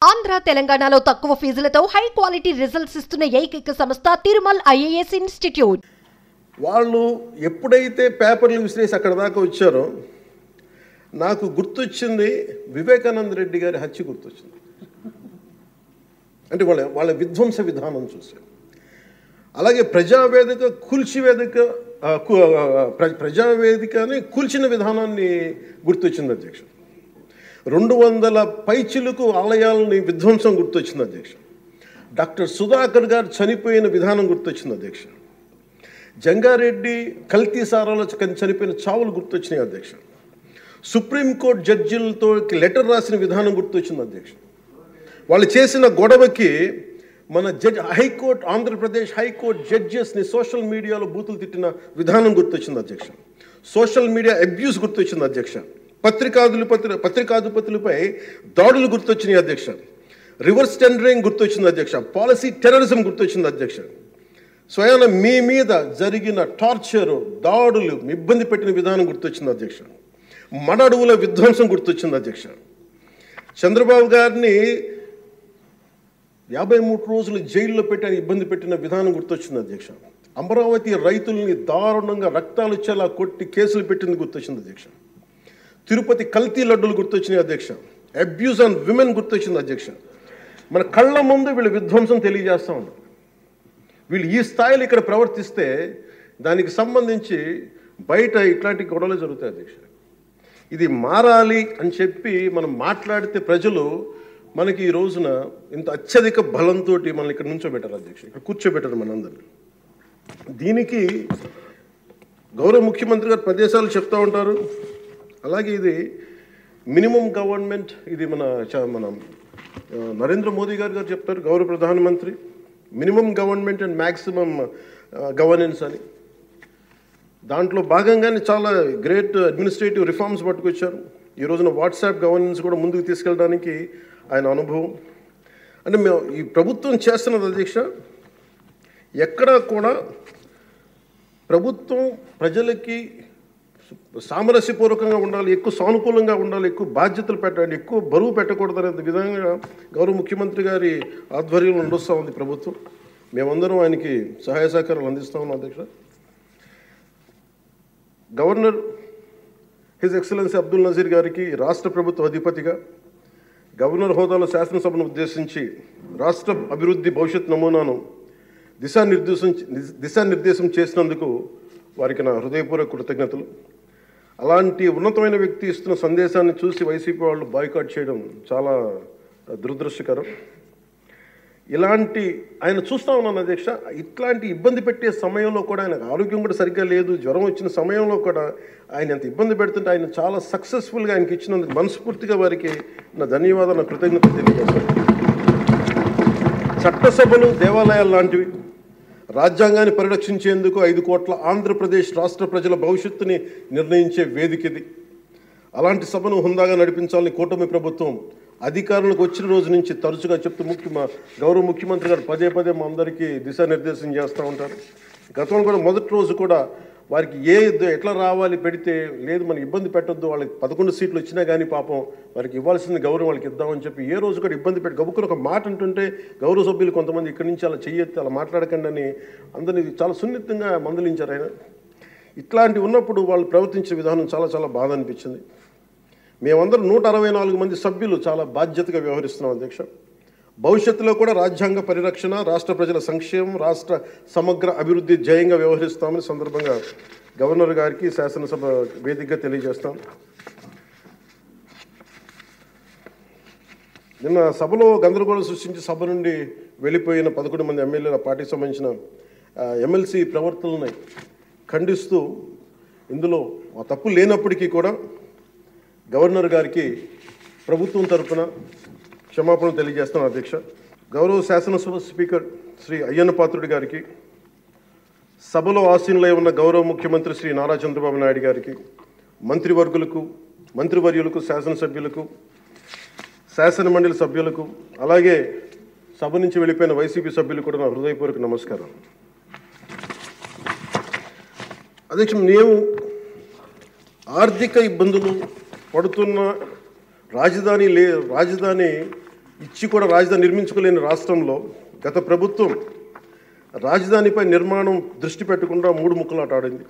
ఆంధ్ర తెలంగాణలో తక్కువ ఫీజులతో high quality results ఇస్తున్న ఏకైక సంస్థ తిరుమల్ ఐఏఎస్ ఇన్స్టిట్యూట్. వాళ్ళు ఎప్పుడైతే పేపర్లు విసిరేసి అక్కడ దాకా వచ్చారో నాకు గుర్తొచ్చింది వివేకానంద రెడ్డి గారి హత్య గుర్తొచ్చింది. అంటే వాళ్ళ విధ్వంస విధానం చూశారు. అలాగే ప్రజావేదికని కూల్చిన విధానాన్ని గుర్తొచ్చింది అధ్యక్ష. 200 పైచిలుకు ఆలయాలని విధ్వంసం గుర్తొచ్చింది అధ్యక్ష. డాక్టర్ సుధాకర్ గారు చనిపోయిన విధానం గుర్తొచ్చింది అధ్యక్ష. జంగారెడ్డి కల్తీ సారాలో చనిపోయిన చావులు గుర్తొచ్చినాయి అధ్యక్ష. సుప్రీంకోర్టు జడ్జిలతో లెటర్ రాసిన విధానం గుర్తొచ్చింది అధ్యక్ష. వాళ్ళు చేసిన గొడవకి మన హైకోర్టు ఆంధ్రప్రదేశ్ హైకోర్టు జడ్జెస్ని సోషల్ మీడియాలో బూతులు తిట్టిన విధానం గుర్తొచ్చింది అధ్యక్ష. సోషల్ మీడియా అబ్యూస్ గుర్తొచ్చింది అధ్యక్ష. పత్రికాధిపతులపై దాడులు గుర్తొచ్చినాయి అధ్యక్ష. రివర్స్ టెండరింగ్ గుర్తొచ్చింది అధ్యక్ష. పాలసీ టెర్రరిజం గుర్తొచ్చింది అధ్యక్ష. స్వయాన మీ మీద జరిగిన టార్చరు, దాడులు, ఇబ్బంది పెట్టిన విధానం గుర్తొచ్చింది అధ్యక్ష. మడడువుల విధ్వంసం గుర్తొచ్చింది అధ్యక్ష. చంద్రబాబు గారిని 53 రోజులు జైల్లో పెట్టి ఇబ్బంది పెట్టిన విధానం గుర్తొచ్చింది అధ్యక్ష. అమరావతి రైతుల్ని దారుణంగా రక్తాలు వచ్చేలా కొట్టి కేసులు పెట్టింది గుర్తొచ్చింది అధ్యక్ష. తిరుపతి కల్తీ లడ్డులు గుర్తొచ్చినాయి అధ్యక్ష. అబ్యూస్ ఆన్ విమెన్ గుర్తొచ్చింది అధ్యక్ష. మన కళ్ళ ముందు వీళ్ళు విధ్వంసం తెలియజేస్తూ ఉన్నారు. వీళ్ళు ఈ స్థాయిలో ఇక్కడ ప్రవర్తిస్తే దానికి సంబంధించి బయట ఇట్లాంటి గొడవలు జరుగుతాయి అధ్యక్ష. ఇది మారాలి అని చెప్పి మనం మాట్లాడితే ప్రజలు మనకి ఈ రోజున ఇంత అత్యధిక బలంతో మనల్ని ఇక్కడ నుంచోబెట్టారు అధ్యక్ష. ఇక్కడ కూర్చోబెట్టారు మనందరినీ. దీనికి గౌరవ ముఖ్యమంత్రి గారు ప్రదేశాలు చెప్తూ ఉంటారు. అలాగే ఇది మినిమం గవర్నమెంట్, ఇది మన నరేంద్ర మోదీ గారు చెప్తారు, గౌరవ ప్రధానమంత్రి. Minimum government and maximum governance అని. దాంట్లో భాగంగానే చాలా గ్రేట్ అడ్మినిస్ట్రేటివ్ రిఫార్మ్స్ పట్టుకొచ్చారు. ఈ రోజున వాట్సాప్ గవర్నెన్స్ కూడా ముందుకు తీసుకెళ్ళడానికి ఆయన అనుభవం. అంటే మేము ఈ ప్రభుత్వం చేస్తున్నది అధ్యక్ష, ఎక్కడా కూడా ప్రభుత్వం ప్రజలకి సామరస్యపూర్వకంగా ఉండాలి, ఎక్కువ సానుకూలంగా ఉండాలి, ఎక్కువ బాధ్యతలు పెట్టాలి, ఎక్కువ బరువు పెట్టకూడదు అనే విధంగా గౌరవ ముఖ్యమంత్రి గారి ఆధ్వర్యంలో నడుస్తూ ఉంది ప్రభుత్వం. మేమందరం ఆయనకి సహాయ సహకారాలు అందిస్తూ ఉన్నాం అధ్యక్ష. Governor his excellency Abdul Nazeer గారికి రాష్ట్ర ప్రభుత్వ అధిపతిగా గవర్నర్ హోదాలో శాసనసభను ఉద్దేశించి రాష్ట్ర అభివృద్ధి భవిష్యత్ నమూనాను దిశానిర్దేశం చేసినందుకు వారికి నా హృదయపూర్వక కృతజ్ఞతలు. అలాంటి ఉన్నతమైన వ్యక్తి ఇస్తున్న సందేశాన్ని చూసి వైసీపీ వాళ్ళు బాయ్కాట్ చేయడం చాలా దురదృష్టకరం. ఇలాంటి ఆయన చూస్తూ ఉన్నాను అధ్యక్ష. ఇట్లాంటి ఇబ్బంది పెట్టే సమయంలో కూడా ఆయనకు ఆరోగ్యం కూడా సరిగ్గా లేదు, జ్వరం వచ్చిన సమయంలో కూడా ఆయన ఎంత ఇబ్బంది పెడుతుంటే ఆయన చాలా సక్సెస్ఫుల్గా ఆయనకి ఇచ్చినందుకు మనస్ఫూర్తిగా వారికి నా ధన్యవాదాలు, నా కృతజ్ఞతలు తెలియజేస్తాను. చట్టసభలు, దేవాలయాలు లాంటివి రాజ్యాంగాన్ని పరిరక్షించేందుకు 5 కోట్ల ఆంధ్రప్రదేశ్ రాష్ట్ర ప్రజల భవిష్యత్తుని నిర్ణయించే వేదిక ఇది. అలాంటి సభను హుందాగా నడిపించాలని కూటమి ప్రభుత్వం అధికారులకు వచ్చిన రోజు నుంచి తరచుగా చెప్తూ గౌరవ ముఖ్యమంత్రి గారు పదే మా అందరికీ దిశానిర్దేశం చేస్తూ ఉంటారు. గతంలో కూడా మొదటి రోజు కూడా వారికి ఎట్లా రావాలి పెడితే లేదు మనం ఇబ్బంది పెట్టొద్దు, వాళ్ళకి 11 సీట్లు వచ్చినా కానీ పాపం వారికి ఇవ్వాల్సిన గౌరవం వాళ్ళకి ఇద్దామని చెప్పి ఏ రోజు కూడా ఇబ్బంది పెట్టి గబుక్కుని ఒక మాట అంటుంటే గౌరవ సభ్యులు కొంతమంది ఇక్కడి నుంచి అలా చెయ్యొద్దు, అలా మాట్లాడకండి అని అందరినీ చాలా సున్నితంగా మందలించారు ఆయన. ఇట్లాంటి ఉన్నప్పుడు వాళ్ళు ప్రవర్తించే విధానం చాలా బాధ అనిపించింది. మేమందరం 164 మంది సభ్యులు చాలా బాధ్యతగా వ్యవహరిస్తున్నాం అధ్యక్ష. భవిష్యత్తులో కూడా రాజ్యాంగ పరిరక్షణ, రాష్ట్ర ప్రజల సంక్షేమం, రాష్ట్ర సమగ్ర అభివృద్ధి ధ్యేయంగా వ్యవహరిస్తామని సందర్భంగా గవర్నర్ గారికి శాసనసభ వేదికగా తెలియజేస్తాం. నిన్న సభలో గందరగోళం సృష్టించి సభ నుండి వెళ్ళిపోయిన 11 మంది ఎమ్మెల్యేల పార్టీకి సంబంధించిన ఎమ్మెల్సీ ప్రవర్తనని ఖండిస్తూ ఇందులో ఆ తప్పు లేనప్పటికీ కూడా గవర్నర్ గారికి ప్రభుత్వం తరఫున క్షమాపణ తెలియజేస్తాను అధ్యక్ష. గౌరవ శాసనసభ స్పీకర్ శ్రీ అయ్యన్న పాత్రుడి గారికి, సభలో ఆసీనులై ఉన్న గౌరవ ముఖ్యమంత్రి శ్రీ నారా చంద్రబాబు నాయుడు గారికి, మంత్రివర్యులకు, శాసనసభ్యులకు, శాసనమండలి సభ్యులకు, అలాగే సభ నుంచి వెళ్ళిపోయిన వైసీపీ సభ్యులకు కూడా నా హృదయపూర్వక నమస్కారం. అధ్యక్ష, మేము ఆర్థిక ఇబ్బందులు పడుతున్న రాజధాని ఇచ్చి కూడా రాజధాని నిర్మించుకోలేని రాష్ట్రంలో గత ప్రభుత్వం రాజధానిపై నిర్మాణం దృష్టి పెట్టకుండా మూడు ముక్కలాట ఆడింది.